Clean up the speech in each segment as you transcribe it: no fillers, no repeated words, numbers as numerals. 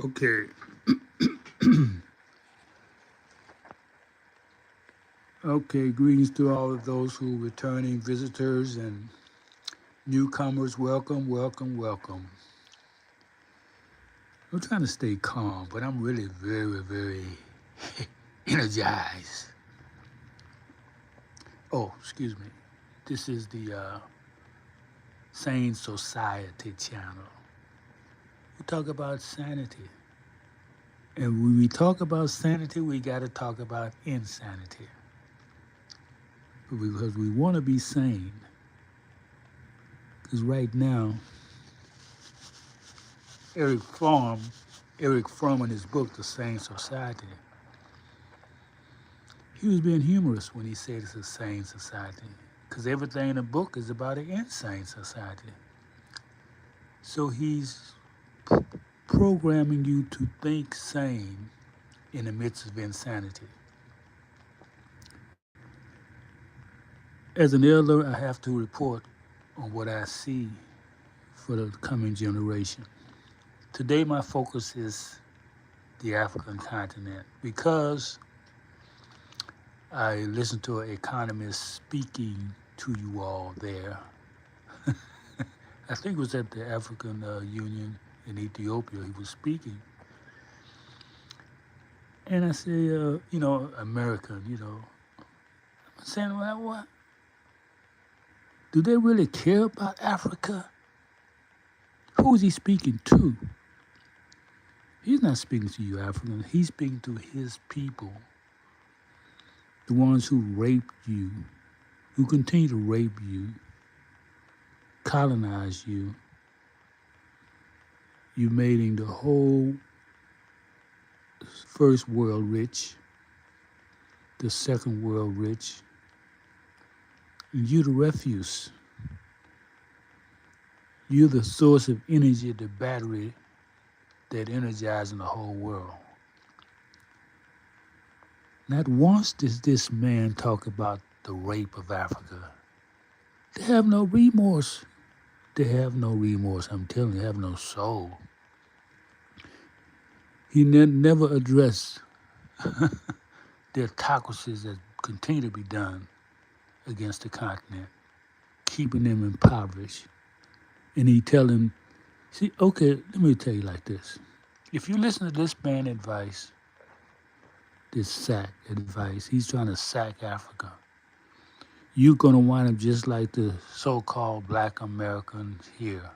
Okay. Okay, greetings to all of those who are returning visitors and newcomers. Welcome, welcome, welcome. I'm trying to stay calm, but I'm really very, very energized. Oh, excuse me. This is the Sane Society Channel. We talk about sanity. And when we talk about sanity, we got to talk about insanity. Because we want to be sane. Because right now, Eric Fromm, Eric Fromm in his book, The Sane Society, he was being humorous when he said it's a sane society. Because everything in the book is about an insane society. So he's programming you to think sane in the midst of insanity. As an elder, I have to report on what I see for the coming generation. Today, my focus is the African continent because I listened to an economist speaking to you all there. I think it was at the African Union in Ethiopia. He was speaking. And I say, American, I'm saying, well, what? Do they really care about Africa? Who is he speaking to? He's not speaking to you Africans. He's speaking to his people, the ones who raped you, who continue to rape you, colonize you. You made him the whole first world rich, the second world rich, and you the refuse. You're the source of energy, the battery that energizes the whole world. Not once does this man talk about the rape of Africa. They have no remorse. They have no remorse. I'm telling you, they have no soul. He never addressed the autocracies that continue to be done against the continent, keeping them impoverished. And he tell him, see, okay, let me tell you like this. If you listen to this man advice, this sack advice, he's trying to sack Africa. You're going to wind up just like the so-called black Americans here.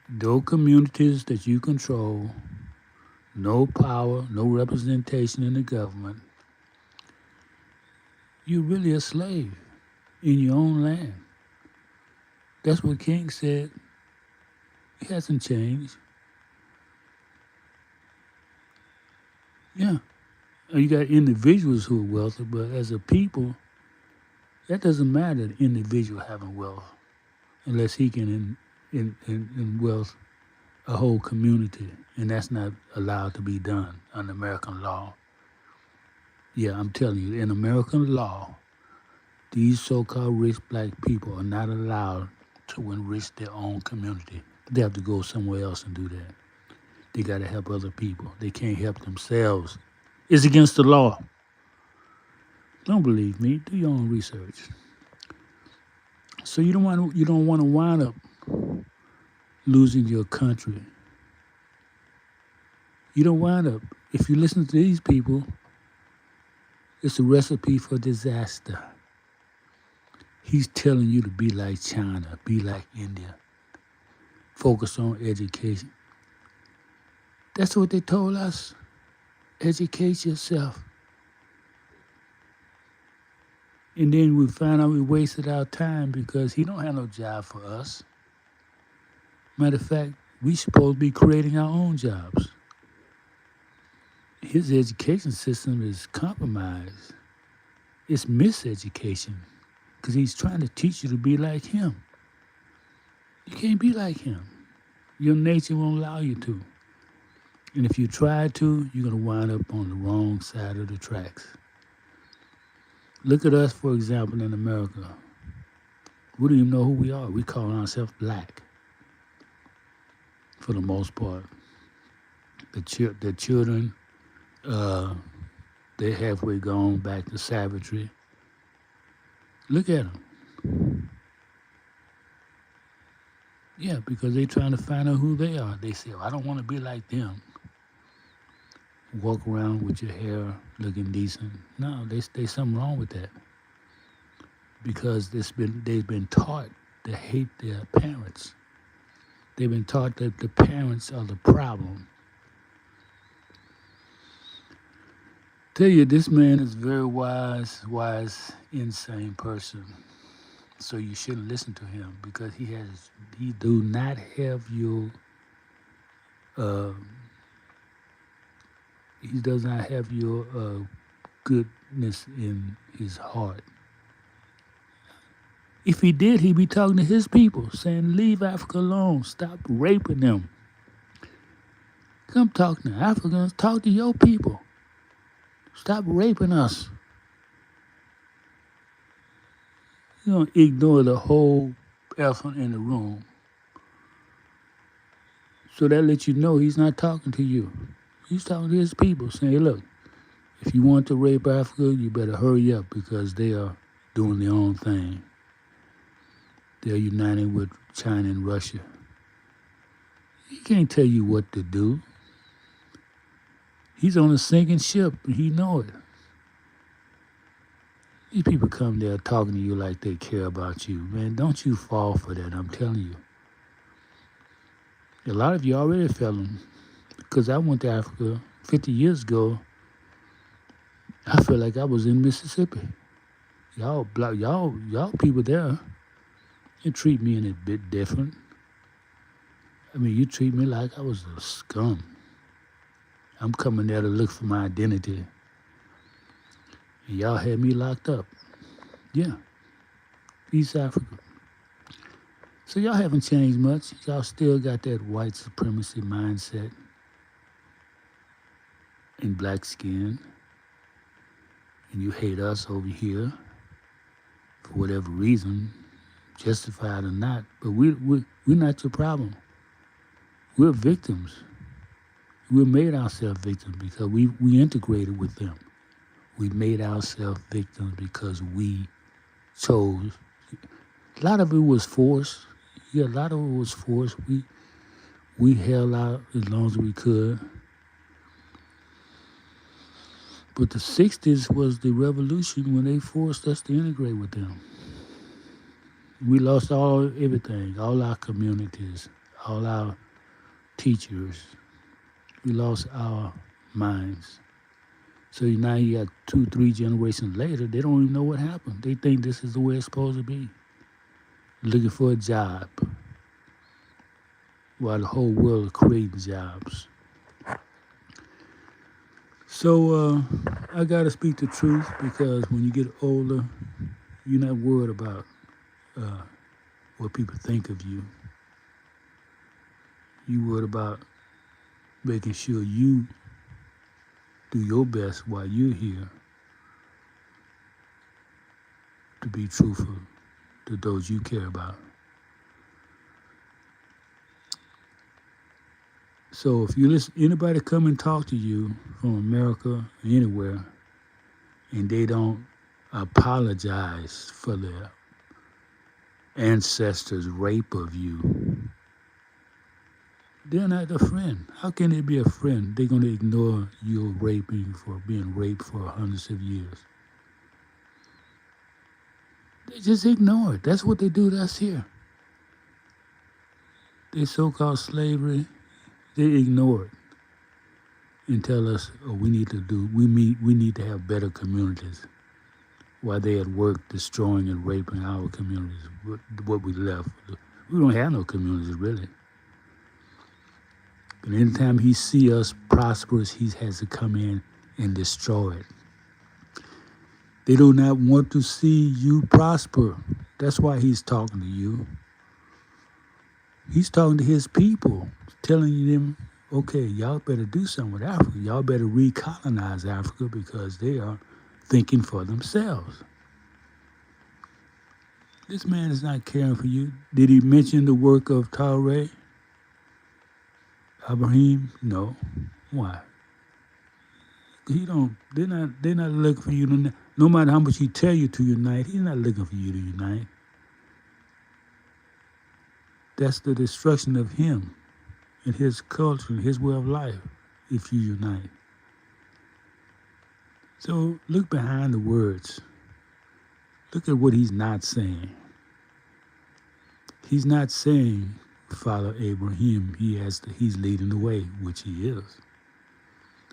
Those communities that you control, no power, no representation in the government, you're really a slave in your own land. That's what King said. It hasn't changed. Yeah. You got individuals who are wealthy, but as a people, that doesn't matter, the individual having wealth, unless he can in wealth a whole community, and that's not allowed to be done under American law. Yeah, I'm telling you, in American law, these so-called rich black people are not allowed to enrich their own community. They have to go somewhere else and do that. They got to help other people. They can't help themselves. It's against the law. Don't believe me. Do your own research. So you don't want to wind up losing your country. You don't wind up. If you listen to these people, it's a recipe for disaster. He's telling you to be like China, be like India, focus on education. That's what they told us. Educate yourself. And then we found out we wasted our time because he don't have no job for us. Matter of fact, we supposed to be creating our own jobs. His education system is compromised. It's miseducation because he's trying to teach you to be like him. You can't be like him. Your nature won't allow you to. And if you try to, you're going to wind up on the wrong side of the tracks. Look at us, for example, in America. We don't even know who we are. We call ourselves black. for the most part. The children, uh, they're halfway gone back to savagery. Look at them. Yeah, because they're trying to find out who they are. They say, "I don't want to be like them. Walk around with your hair looking decent." No, there's something wrong with that because they've been taught to hate their parents. They've been taught that the parents are the problem. Tell you, this man is very wise, insane person. So you shouldn't listen to him because he do not have your uh, he does not have your goodness in his heart. If he did, he'd be talking to his people, saying, "Leave Africa alone. Stop raping them. Come talk to Africans. Talk to your people. Stop raping us." You don't ignore the whole elephant in the room. So that lets you know he's not talking to you. He's talking to his people, saying, "Hey, look, if you want to rape Africa, you better hurry up because they are doing their own thing. They're uniting with China and Russia. He can't tell you what to do. He's on a sinking ship, and he know it. These people come there talking to you like they care about you. Man, don't you fall for that, I'm telling you. A lot of you already fell them. Because I went to Africa 50 years ago. I feel like I was in Mississippi. Y'all people there, you treat me in a bit different. I mean, you treat me like I was a scum. I'm coming there to look for my identity. And y'all had me locked up. Yeah, East Africa. So y'all haven't changed much. Y'all still got that white supremacy mindset and black skin. And you hate us over here for whatever reason, justified or not. But we're not your problem. We're victims. We made ourselves victims because we integrated with them. We made ourselves victims because we chose. A lot of it was forced. Yeah, a lot of it was forced. We held out as long as we could. But the 60s was the revolution when they forced us to integrate with them. We lost everything, all our communities, all our teachers. We lost our minds. So now you got 2, 3 generations later, they don't even know what happened. They think this is the way it's supposed to be. Looking for a job while the whole world is creating jobs. So I got to speak the truth because when you get older, you're not worried about what people think of you. You worried about making sure you do your best while you're here to be truthful to those you care about. So if you listen, anybody come and talk to you from America or anywhere, and they don't apologize for their ancestors' rape of you, they're not a friend. How can they be a friend? They're going to ignore your being raped for hundreds of years. They just ignore it. That's what they do to us here. Their so-called slavery, they ignore it and tell us, "Oh, we need to have better communities." While they at work destroying and raping our communities, what we left. We don't have no communities really. And anytime he see us prosperous, he has to come in and destroy it. They do not want to see you prosper. That's why he's talking to you. He's talking to his people, telling them, okay, y'all better do something with Africa. Y'all better recolonize Africa because they are thinking for themselves. This man is not caring for you. Did he mention the work of Toure? Abraham, no. Why? He don't. They're not. They're not looking for you to. No matter how much he tell you to unite, he's not looking for you to unite. That's the destruction of him and his culture and his way of life. If you unite, so look behind the words. Look at what he's not saying. He's not saying, "Follow Abraham." He's leading the way, which he is.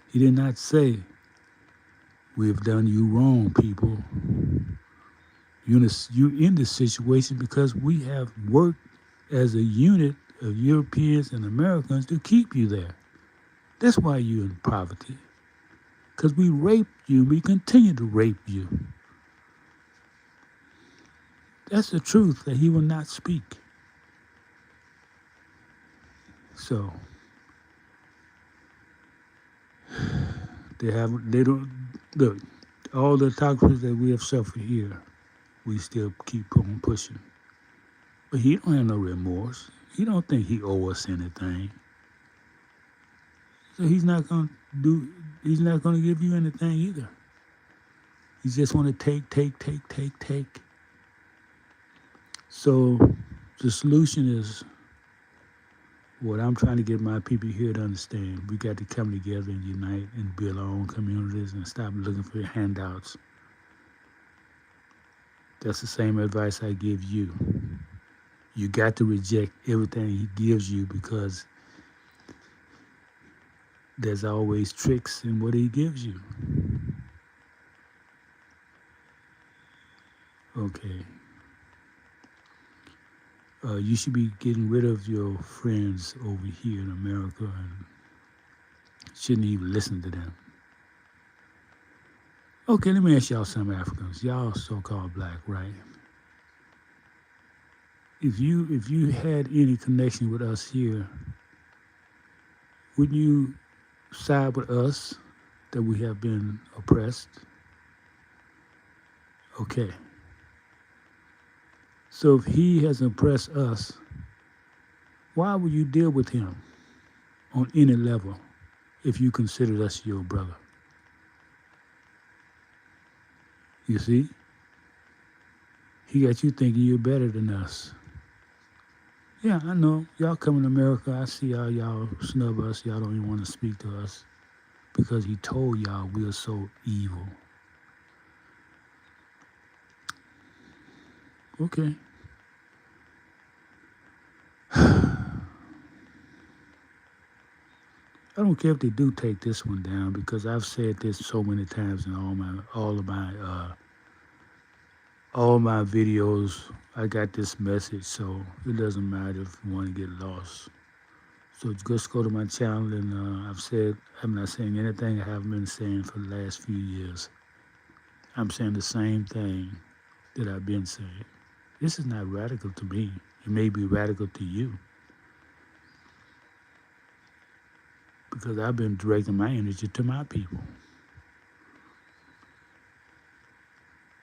He did not say, "We have done you wrong, people. You're in this situation because we have worked as a unit of Europeans and Americans to keep you there. That's why you're in poverty. Because we raped you, we continue to rape you." That's the truth that he will not speak. So they don't look, all the toxins that we have suffered here, we still keep on pushing. But he don't have no remorse. He don't think he owe us anything. So he's not gonna give you anything either. He just wanna take. So the solution is what I'm trying to get my people here to understand. We got to come together and unite and build our own communities and stop looking for handouts. That's the same advice I give you. You got to reject everything he gives you because there's always tricks in what he gives you. Okay. You should be getting rid of your friends over here in America and shouldn't even listen to them. Okay, let me ask y'all some Africans. Y'all so-called black, right? If you had any connection with us here, wouldn't you side with us that we have been oppressed? Okay. So if he has oppressed us, why would you deal with him on any level if you considered us your brother? You see? He got you thinking you're better than us. Yeah, I know. Y'all come to America, I see how y'all snub us. Y'all don't even want to speak to us because he told y'all we are so evil. Okay. I don't care if they do take this one down because I've said this so many times in all my videos. I got this message, so it doesn't matter if you want to get lost. So just go to my channel, and I'm not saying anything I haven't been saying for the last few years. I'm saying the same thing that I've been saying. This is not radical to me. It may be radical to you. Because I've been directing my energy to my people.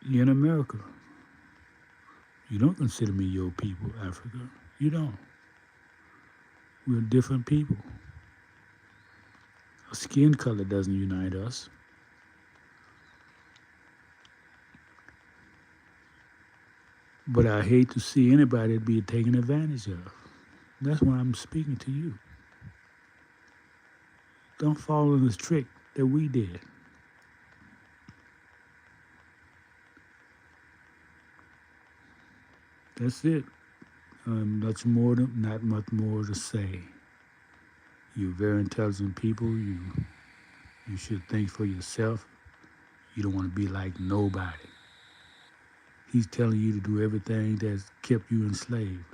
You're in America. You don't consider me your people, Africa. You don't. We're different people. Our skin color doesn't unite us. But I hate to see anybody be taken advantage of. That's why I'm speaking to you. Don't fall in this trick that we did. That's it. Not much more to say. You're very intelligent people. You should think for yourself. You don't want to be like nobody. He's telling you to do everything that's kept you enslaved,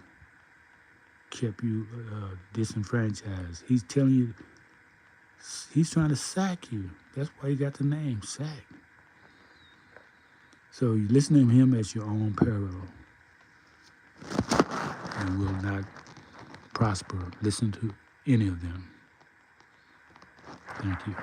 kept you disenfranchised. He's telling you, he's trying to sack you. That's why he got the name, sack. So you listen to him at your own peril and will not prosper. Listen to any of them. Thank you.